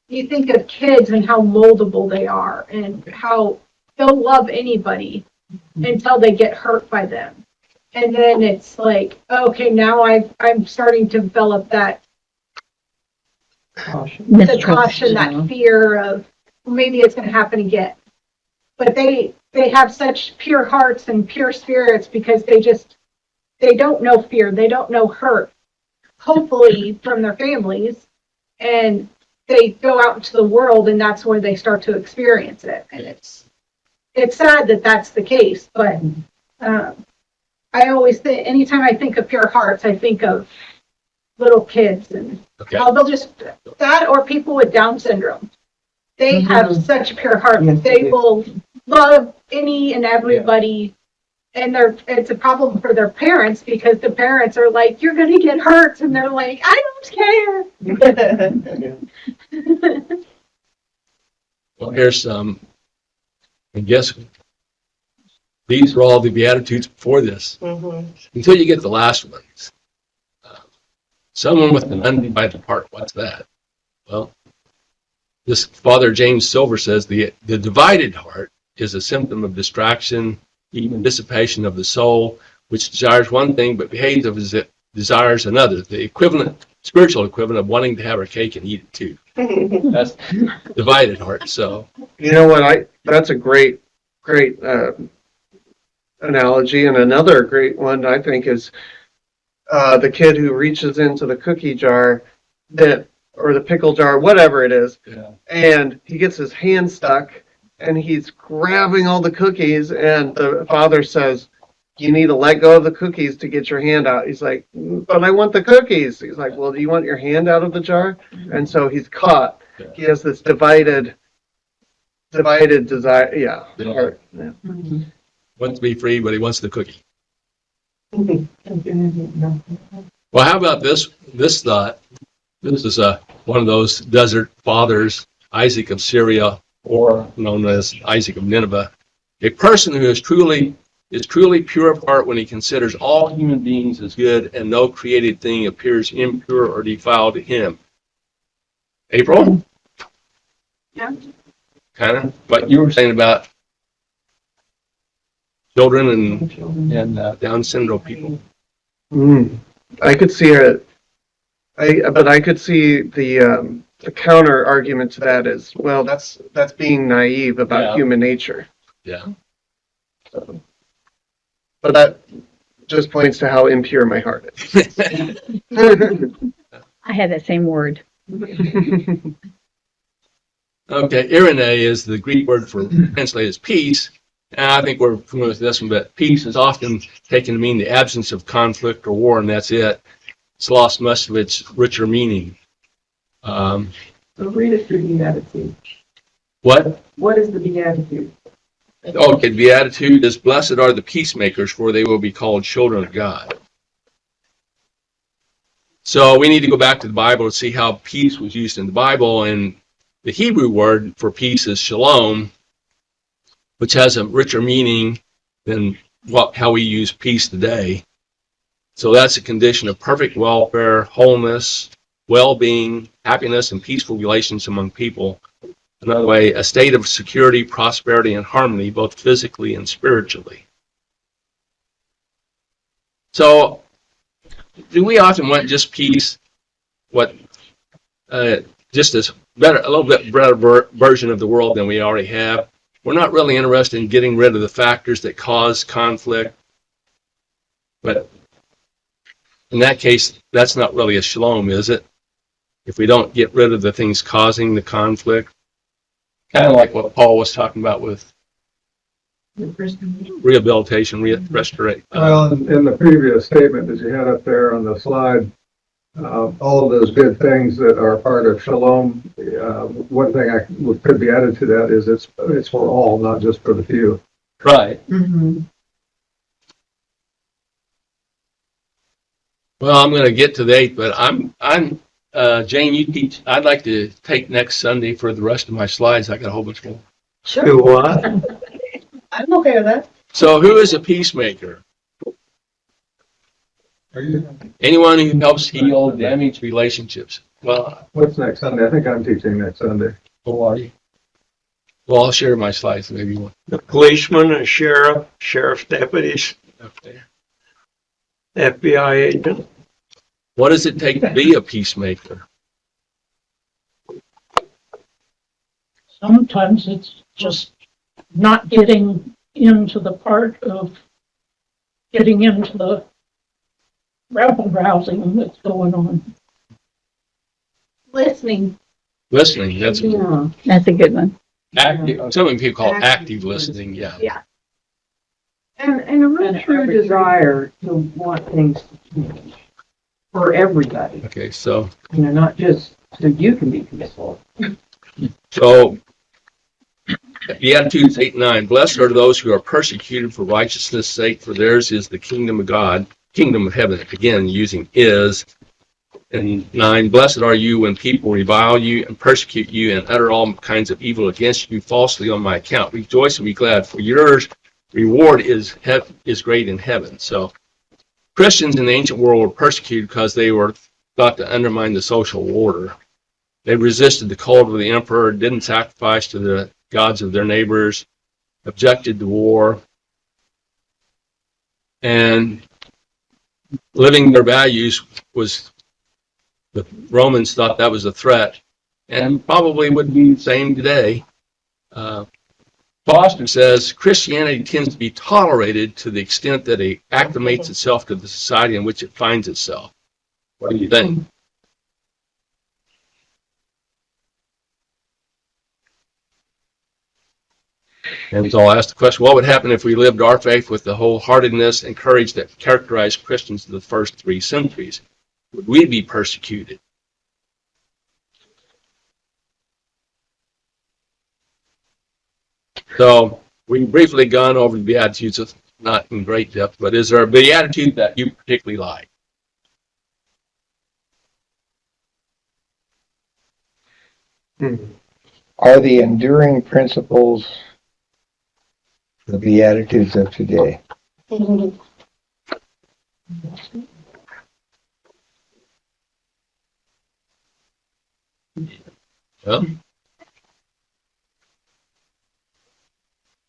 you think of kids and how moldable they are and how they'll love anybody. until they get hurt by them. And then it's like, okay, now I'm starting to develop that the caution, that fear of maybe it's going to happen again. But they have such pure hearts and pure spirits because they don't know fear, they don't know hurt, hopefully from their families, and they go out into the world and that's where they start to experience it. And it's sad that that's the case, but I always think, anytime I think of pure hearts, I think of little kids and how they'll just, that or people with Down syndrome. They have such pure hearts. They will love any and everybody. And it's a problem for their parents because the parents are like, you're going to get hurt. And they're like, I don't care. Well, here's some, I guess these are all the Beatitudes before this, until you get the last ones. Someone with an undivided heart, what's that? Well, this Father James Silver says the divided heart is a symptom of distraction, even dissipation of the soul, which desires one thing but behaves as it desires another. The spiritual equivalent of wanting to have our cake and eat it too. That's divided heart. So you know what? That's a great analogy, and another great one I think is the kid who reaches into the cookie jar or the pickle jar, whatever it is, and he gets his hand stuck and he's grabbing all the cookies, and the father says, you need to let go of the cookies to get your hand out. He's like, but I want the cookies. He's like, well, do you want your hand out of the jar? And so he's caught. He has this divided desire. Heart. Wants to be free, but he wants the cookie. Well, how about this thought? This is one of those desert fathers, Isaac of Syria, or known as Isaac of Nineveh. A person who is truly pure of heart when he considers all human beings as good and no created thing appears impure or defiled to him. April? Yeah. Kind of what you were saying about children and Down syndrome people. I could see it. But I could see the counter argument to that is, well, that's being naive about human nature. Yeah. But that just points to how impure my heart is. I had that same word. Okay, Irene is the Greek word for translated as peace. And I think we're familiar with this one, but peace is often taken to mean the absence of conflict or war, and that's it. It's lost much of its richer meaning. So read it through Beatitude. What? What is the Beatitude? Okay, the Beatitude is, blessed are the peacemakers, for they will be called children of God. So we need to go back to the Bible to see how peace was used in the Bible, and the Hebrew word for peace is shalom, which has a richer meaning than how we use peace today. So that's a condition of perfect welfare, wholeness, well-being, happiness, and peaceful relations among people. Another way, a state of security, prosperity, and harmony, both physically and spiritually. So, do we often want just peace? Just as better, a little bit better version of the world than we already have? We're not really interested in getting rid of the factors that cause conflict. But in that case, that's not really a shalom, is it? If we don't get rid of the things causing the conflict. Kind of like what Paul was talking about with rehabilitation, restoration. Well, in the previous statement that you had up there on the slide, all of those good things that are part of shalom, one thing could be added to that is it's for all, not just for the few. Right. Mm-hmm. Well, I'm going to get to the 8th, but Jane, you teach. I'd like to take next Sunday for the rest of my slides. I got a whole bunch more. Do what? I'm okay with that. So, who is a peacemaker? Anyone who helps heal damaged relationships. Well, What's next Sunday? I think I'm teaching next Sunday. who are you? Well, I'll share my slides, maybe you want The policeman, a sheriff, sheriff's deputies, up there. FBI agent. What does it take to be a peacemaker? Sometimes it's just not getting into the part of getting into the rabble rousing that's going on. Listening. Listening, that's Yeah. That's a good one. active, some people call it active listening, yeah. Yeah. And a real true desire to want things to change for everybody, Okay, so not just so you can be peaceful. Beatitudes 8 and 9. Blessed are those who are persecuted for righteousness' sake, for theirs is the kingdom of God, kingdom of heaven. Again, using is. And 9. Blessed are you when people revile you and persecute you and utter all kinds of evil against you falsely on my account. Rejoice and be glad, for yours reward is great in heaven. So Christians in the ancient world were persecuted because they were thought to undermine the social order. They resisted the cult of the emperor, didn't sacrifice to the gods of their neighbors, objected to war, and living their values was, the Romans thought that was a threat, and probably would be the same today. Foster says Christianity tends to be tolerated to the extent that it acclimates itself to the society in which it finds itself. What do you think? And so I'll ask the question, what would happen if we lived our faith with the wholeheartedness and courage that characterized Christians in the first 3 centuries? Would we be persecuted? So we've briefly gone over the Beatitudes, not in great depth, but is there a Beatitude that you particularly like? Are the enduring principles the Beatitudes of today? Well,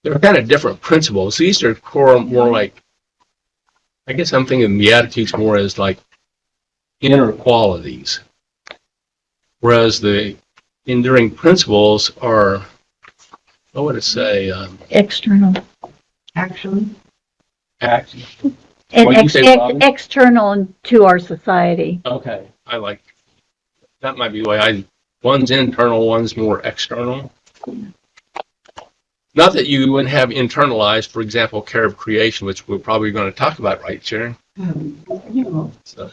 they're kind of different principles. These are more like, I guess I'm thinking of Beatitudes more as like inner qualities, whereas the enduring principles are, what would it say? External. Actually, Action. And What'd you say, Robin? external to our society. Okay, I like that. Might be the way one's internal, one's more external. Not that you wouldn't have internalized, for example, care of creation, which we're probably going to talk about, right, Sharon? So.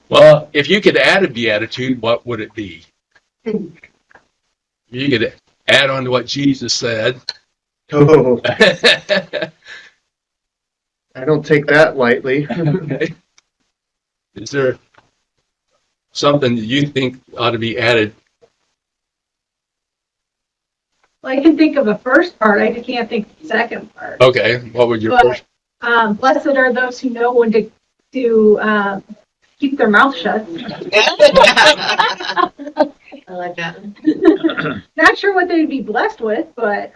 Well, if you could add a beatitude, what would it be? You could add on to what Jesus said. Oh, I don't take that lightly. Okay. Is there something that you think ought to be added? Well, I can think of the first part, I just can't think of the second part. Okay, what would your But, first? Blessed are those who know when to keep their mouth shut. I like that. Not sure what they'd be blessed with, but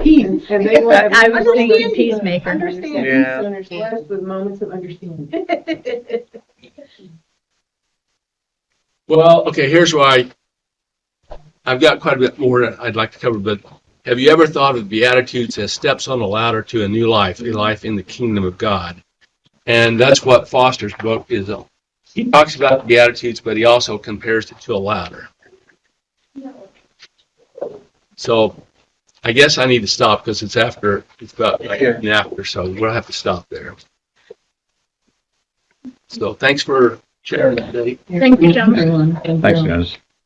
peace. And they will I was thinking peacemaker. understand. Yeah. Peace blessed with moments of understanding. Well, okay, here's why I've got quite a bit more I'd like to cover, but have you ever thought of Beatitudes as steps on the ladder to a new life, a life in the kingdom of God? And that's what Foster's book is on. He talks about the Beatitudes, but he also compares it to a ladder. So I guess I need to stop because it's about like an after, so we'll have to stop there. So thanks for sharing that, Dave. Thank you, John. Thanks, guys.